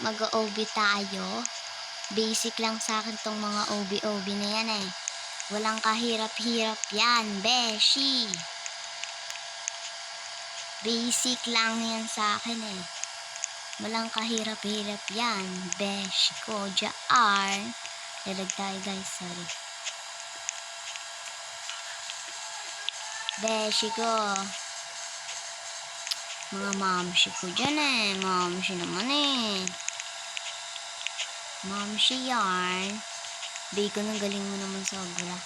mag-OB tayo. Basic lang sa akin tong mga OB-OB na yan eh. Walang kahirap-hirap yan, beshi. Basic lang yan sa akin eh. Walang kahirap-hirap yan, beshi ko dyan. Lalag tayo guys, sorry. Beshi ko. Mga mamshi ko dyan eh. Mamshi naman eh. Mamshi yarn. Bacon, ang galing mo naman sobra.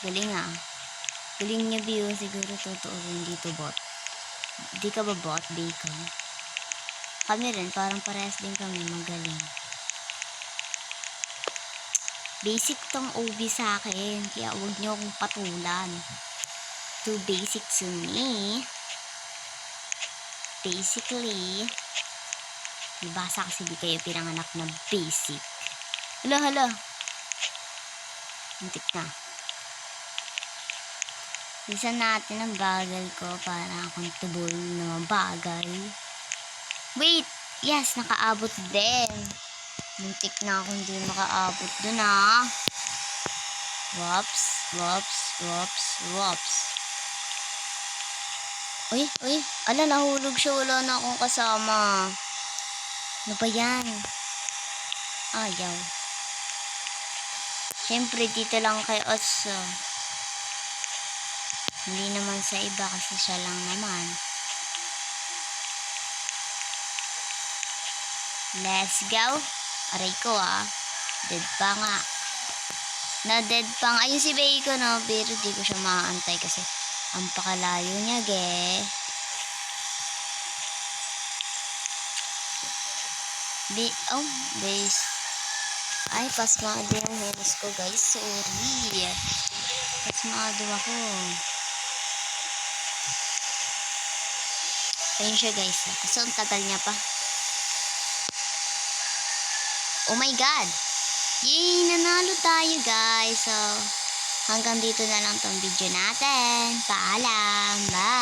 Galing ah. Galing niya view. Siguro totoo rin dito bot. Di ka ba bot, Bacon? Kami rin, parang parehas din kami magaling. Basic tong OB sa akin. Kaya huwag niyo akong patulan. Too basic to me. Basically, nabasa kasi di kayo pinanganak na basic. Hala. Muntik na. Isa natin ang bagal ko para akong tubol na mabagal. Wait! Yes, nakaabot din. Muntik na akong hindi makaabot dun ah. Whoops. Uy. Ala, nahulog siya. Wala na akong kasama. Ano ba yan? Ayaw. Siyempre, dito lang kay Otso. Hindi naman sa iba kasi siya lang naman. Let's go. Aray ko ah. Dead pa nga. Na-dead pa nga. Ayun si Bacon no. Pero di ko siya maaantay kasi ang pakalayo niya ge. Guys. Ay, pasmado yung helis ko guys. Sorry. Pasmado ako. Ayun siya guys. Kasi ang tagal niya pa. Oh my god. Yay! Nanalo tayo guys. So, hanggang dito na lang tong video natin. Paalam. Bye!